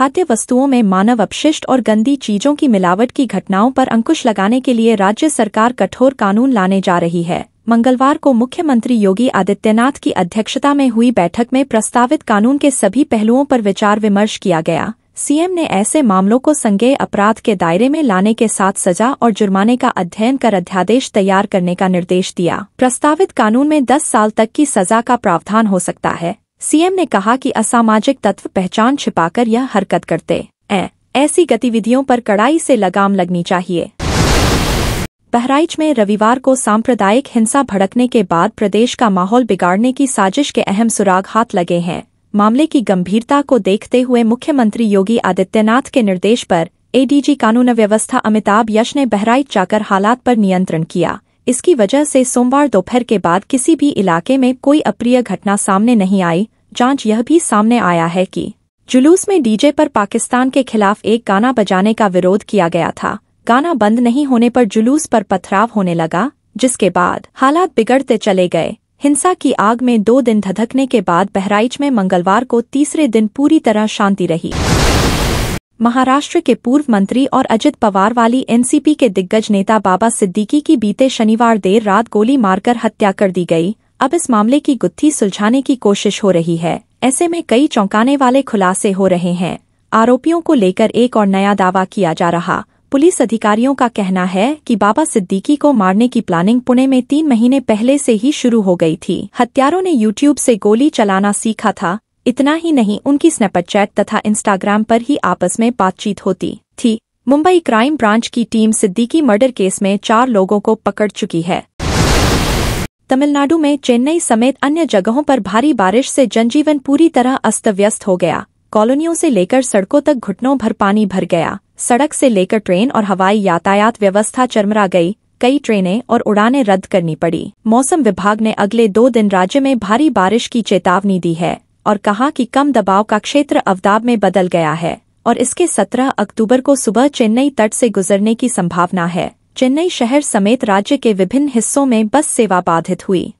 खाद्य वस्तुओं में मानव अपशिष्ट और गंदी चीजों की मिलावट की घटनाओं पर अंकुश लगाने के लिए राज्य सरकार कठोर कानून लाने जा रही है। मंगलवार को मुख्यमंत्री योगी आदित्यनाथ की अध्यक्षता में हुई बैठक में प्रस्तावित कानून के सभी पहलुओं पर विचार विमर्श किया गया। सीएम ने ऐसे मामलों को संज्ञेय अपराध के दायरे में लाने के साथ सजा और जुर्माने का अध्ययन कर अध्यादेश तैयार करने का निर्देश दिया। प्रस्तावित कानून में 10 साल तक की सजा का प्रावधान हो सकता है। सीएम ने कहा कि असामाजिक तत्व पहचान छिपाकर यह हरकत करते ऐसी गतिविधियों पर कड़ाई से लगाम लगनी चाहिए। बहराइच में रविवार को सांप्रदायिक हिंसा भड़कने के बाद प्रदेश का माहौल बिगाड़ने की साजिश के अहम सुराग हाथ लगे हैं। मामले की गंभीरता को देखते हुए मुख्यमंत्री योगी आदित्यनाथ के निर्देश पर एडीजी कानून व्यवस्था अमिताभ यश ने बहराइच जाकर हालात पर नियंत्रण किया। इसकी वजह से सोमवार दोपहर के बाद किसी भी इलाके में कोई अप्रिय घटना सामने नहीं आई। जांच यह भी सामने आया है कि जुलूस में डीजे पर पाकिस्तान के खिलाफ एक गाना बजाने का विरोध किया गया था। गाना बंद नहीं होने पर जुलूस पर पथराव होने लगा, जिसके बाद हालात बिगड़ते चले गए। हिंसा की आग में 2 दिन धधकने के बाद बहराइच में मंगलवार को तीसरे दिन पूरी तरह शांति रही। महाराष्ट्र के पूर्व मंत्री और अजित पवार वाली एनसीपी के दिग्गज नेता बाबा सिद्दीकी की बीते शनिवार देर रात गोली मारकर हत्या कर दी गई। अब इस मामले की गुत्थी सुलझाने की कोशिश हो रही है। ऐसे में कई चौंकाने वाले खुलासे हो रहे हैं। आरोपियों को लेकर एक और नया दावा किया जा रहा। पुलिस अधिकारियों का कहना है कि बाबा सिद्दीकी को मारने की प्लानिंग पुणे में 3 महीने पहले से ही शुरू हो गई थी। हत्यारों ने यूट्यूब से गोली चलाना सीखा था। इतना ही नहीं, उनकी स्नैपचैट तथा इंस्टाग्राम पर ही आपस में बातचीत होती थी। मुंबई क्राइम ब्रांच की टीम सिद्दीकी मर्डर केस में 4 लोगों को पकड़ चुकी है। तमिलनाडु में चेन्नई समेत अन्य जगहों पर भारी बारिश से जनजीवन पूरी तरह अस्त व्यस्त हो गया। कॉलोनियों से लेकर सड़कों तक घुटनों भर पानी भर गया। सड़क से लेकर ट्रेन और हवाई यातायात व्यवस्था चरमरा गई। कई ट्रेनें और उड़ानें रद्द करनी पड़ी। मौसम विभाग ने अगले 2 दिन राज्य में भारी बारिश की चेतावनी दी है और कहा कि कम दबाव का क्षेत्र अवदाब में बदल गया है और इसके 17 अक्टूबर को सुबह चेन्नई तट से गुजरने की संभावना है। चेन्नई शहर समेत राज्य के विभिन्न हिस्सों में बस सेवा बाधित हुई।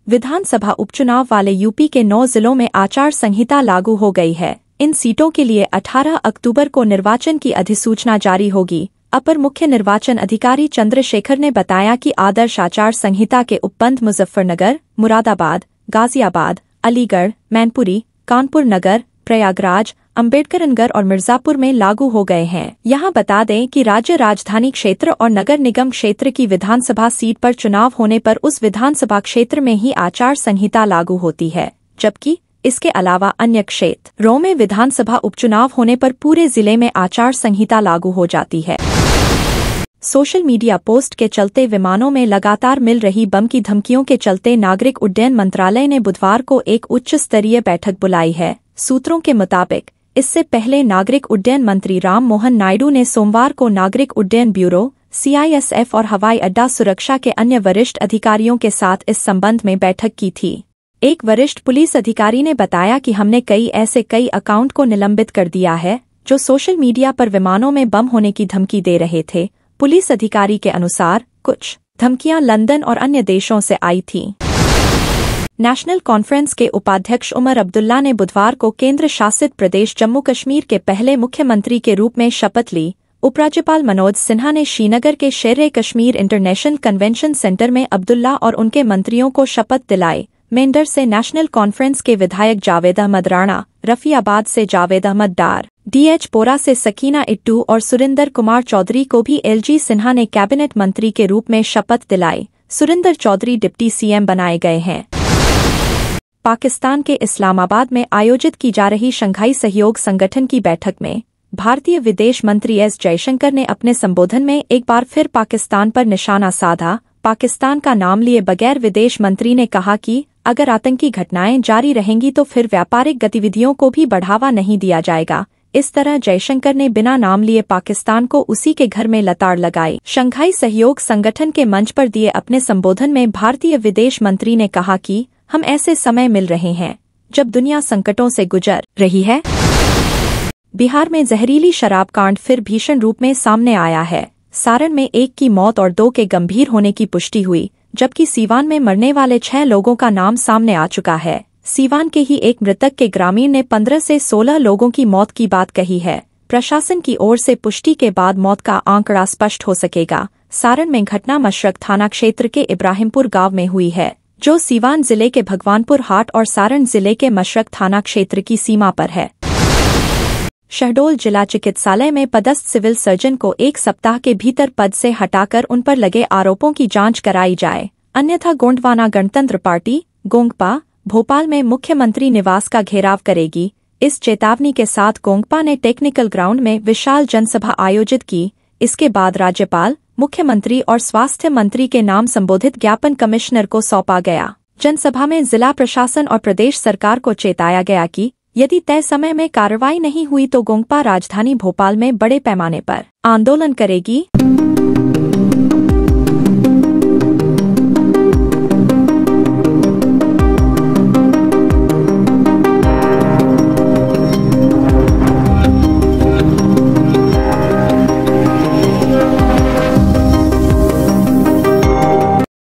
विधानसभा उपचुनाव वाले यूपी के 9 जिलों में आचार संहिता लागू हो गई है। इन सीटों के लिए 18 अक्टूबर को निर्वाचन की अधिसूचना जारी होगी। अपर मुख्य निर्वाचन अधिकारी चंद्रशेखर ने बताया कि आदर्श आचार संहिता के उपबंध मुजफ्फरनगर, मुरादाबाद, गाजियाबाद, अलीगढ़, मैनपुरी, कानपुर नगर, प्रयागराज, अम्बेडकरनगर और मिर्जापुर में लागू हो गए हैं। यहाँ बता दें कि राज्य राजधानी क्षेत्र और नगर निगम क्षेत्र की विधानसभा सीट पर चुनाव होने पर उस विधानसभा क्षेत्र में ही आचार संहिता लागू होती है, जबकि इसके अलावा अन्य क्षेत्रों में विधानसभा उपचुनाव होने पर पूरे जिले में आचार संहिता लागू हो जाती है। सोशल मीडिया पोस्ट के चलते विमानों में लगातार मिल रही बम की धमकियों के चलते नागरिक उड्डयन मंत्रालय ने बुधवार को एक उच्च स्तरीय बैठक बुलाई है। सूत्रों के मुताबिक इससे पहले नागरिक उड्डयन मंत्री राम मोहन नायडू ने सोमवार को नागरिक उड्डयन ब्यूरो, सीआईएसएफ और हवाई अड्डा सुरक्षा के अन्य वरिष्ठ अधिकारियों के साथ इस संबंध में बैठक की थी। एक वरिष्ठ पुलिस अधिकारी ने बताया कि हमने कई अकाउंट को निलंबित कर दिया है जो सोशल मीडिया पर विमानों में बम होने की धमकी दे रहे थे। पुलिस अधिकारी के अनुसार कुछ धमकियां लंदन और अन्य देशों से आई थीं। नेशनल कॉन्फ्रेंस के उपाध्यक्ष उमर अब्दुल्ला ने बुधवार को केंद्र शासित प्रदेश जम्मू कश्मीर के पहले मुख्यमंत्री के रूप में शपथ ली। उपराज्यपाल मनोज सिन्हा ने श्रीनगर के शेर कश्मीर इंटरनेशनल कन्वेंशन सेंटर में अब्दुल्ला और उनके मंत्रियों को शपथ दिलाई। मेंढर से नेशनल कॉन्फ्रेंस के विधायक जावेद अहमद राणा, रफियाबाद से जावेद अहमद डार, डीएच पोरा से सकीना इट्टू और सुरिंदर कुमार चौधरी को भी एलजी सिन्हा ने कैबिनेट मंत्री के रूप में शपथ दिलाई। सुरिंदर चौधरी डिप्टी सीएम बनाए गए हैं। पाकिस्तान के इस्लामाबाद में आयोजित की जा रही शंघाई सहयोग संगठन की बैठक में भारतीय विदेश मंत्री एस जयशंकर ने अपने संबोधन में एक बार फिर पाकिस्तान पर निशाना साधा। पाकिस्तान का नाम लिए बगैर विदेश मंत्री ने कहा कि अगर आतंकी घटनाएं जारी रहेंगी तो फिर व्यापारिक गतिविधियों को भी बढ़ावा नहीं दिया जाएगा। इस तरह जयशंकर ने बिना नाम लिए पाकिस्तान को उसी के घर में लताड़ लगाई। शंघाई सहयोग संगठन के मंच पर दिए अपने संबोधन में भारतीय विदेश मंत्री ने कहा कि हम ऐसे समय मिल रहे हैं जब दुनिया संकटों से गुजर रही है। बिहार में जहरीली शराब कांड फिर भीषण रूप में सामने आया है। सारण में 1 की मौत और 2 के गंभीर होने की पुष्टि हुई, जबकि सीवान में मरने वाले 6 लोगों का नाम सामने आ चुका है। सीवान के ही एक मृतक के ग्रामीण ने 15 से 16 लोगों की मौत की बात कही है। प्रशासन की ओर से पुष्टि के बाद मौत का आंकड़ा स्पष्ट हो सकेगा। सारण में घटना मशरक थाना क्षेत्र के इब्राहिमपुर गांव में हुई है, जो सीवान जिले के भगवानपुर हाट और सारण जिले के मशरक थाना क्षेत्र की सीमा पर है। शहडोल जिला चिकित्सालय में पदस्थ सिविल सर्जन को 1 सप्ताह के भीतर पद से हटाकर उन पर लगे आरोपों की जांच कराई जाए, अन्यथा गोंडवाना गणतंत्र पार्टी गोंगपा भोपाल में मुख्यमंत्री निवास का घेराव करेगी। इस चेतावनी के साथ गोंगपा ने टेक्निकल ग्राउंड में विशाल जनसभा आयोजित की। इसके बाद राज्यपाल, मुख्यमंत्री और स्वास्थ्य मंत्री के नाम संबोधित ज्ञापन कमिश्नर को सौंपा गया। जनसभा में जिला प्रशासन और प्रदेश सरकार को चेताया गया कि यदि तय समय में कार्रवाई नहीं हुई तो गोंगपा राजधानी भोपाल में बड़े पैमाने पर आंदोलन करेगी।